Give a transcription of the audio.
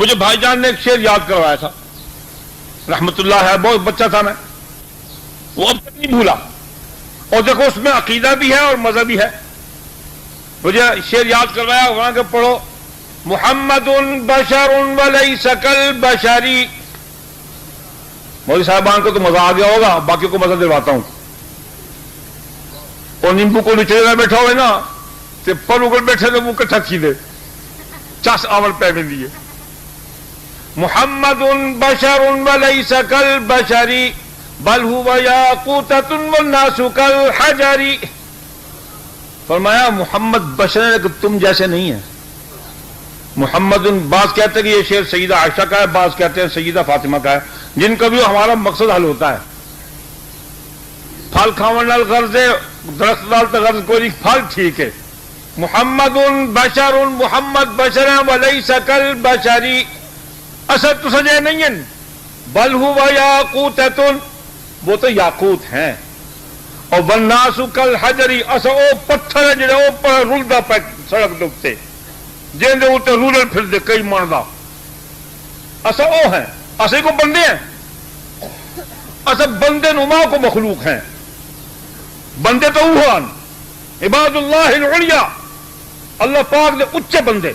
مجھے بھائی جان نے ایک شعر یاد کروایا تھا، رحمت اللہ ہے، بہت بچہ تھا میں، وہ اب تک نہیں بھولا، اور دیکھو اس میں عقیدہ بھی ہے اور مزہ بھی ہے۔ مجھے شعر یاد کروایا، وہاں کے پڑھو، محمد بشر ولیس کالبشری۔ مولوی صاحبان کو تو مزہ آ گیا ہوگا، باقی کو مزہ دلواتا ہوں۔ اور نیمبو کو نیچے جگہ بیٹھا ہوئے نا، تے پر اوپر بیٹھے تو وہ کٹھا کھیلے چس آول پہ میں دیے۔ محمد بشر ولیس کالبشری بل هو یاقوتۃ والناس کالحجر۔ فرمایا محمد بشر ہے کہ تم جیسے نہیں ہیں۔ محمد، بعض کہتے ہیں کہ یہ شعر سیدہ عائشہ کا ہے، بعض کہتے ہیں سیدہ فاطمہ کا ہے، جن کا بھی ہمارا مقصد حل ہوتا ہے۔ پھل کھاون نال غرض ہے، درخت نال تو غرض کوئی نہیں، پھل ٹھیک ہے۔ محمد بشر، محمد بشر ولیس کالبشر، اصل تو سجے نہیں ہیں، بل هو یاقوتۃ، وہ تو یاقوت ہیں، اور والناس کالحجر، اصل وہ پتھر ہے جڑے وہ رلدا پہ سڑک دے اوتے، جن دے اوتے رولر پھر دے کئی مردا، اصل وہ ہیں، اصل کو بندے ہیں، اصل بندے نما کو مخلوق ہیں۔ بندے تو وہ ہیں عباد اللہ العلیاء، اللہ پاک دے اچے بندے۔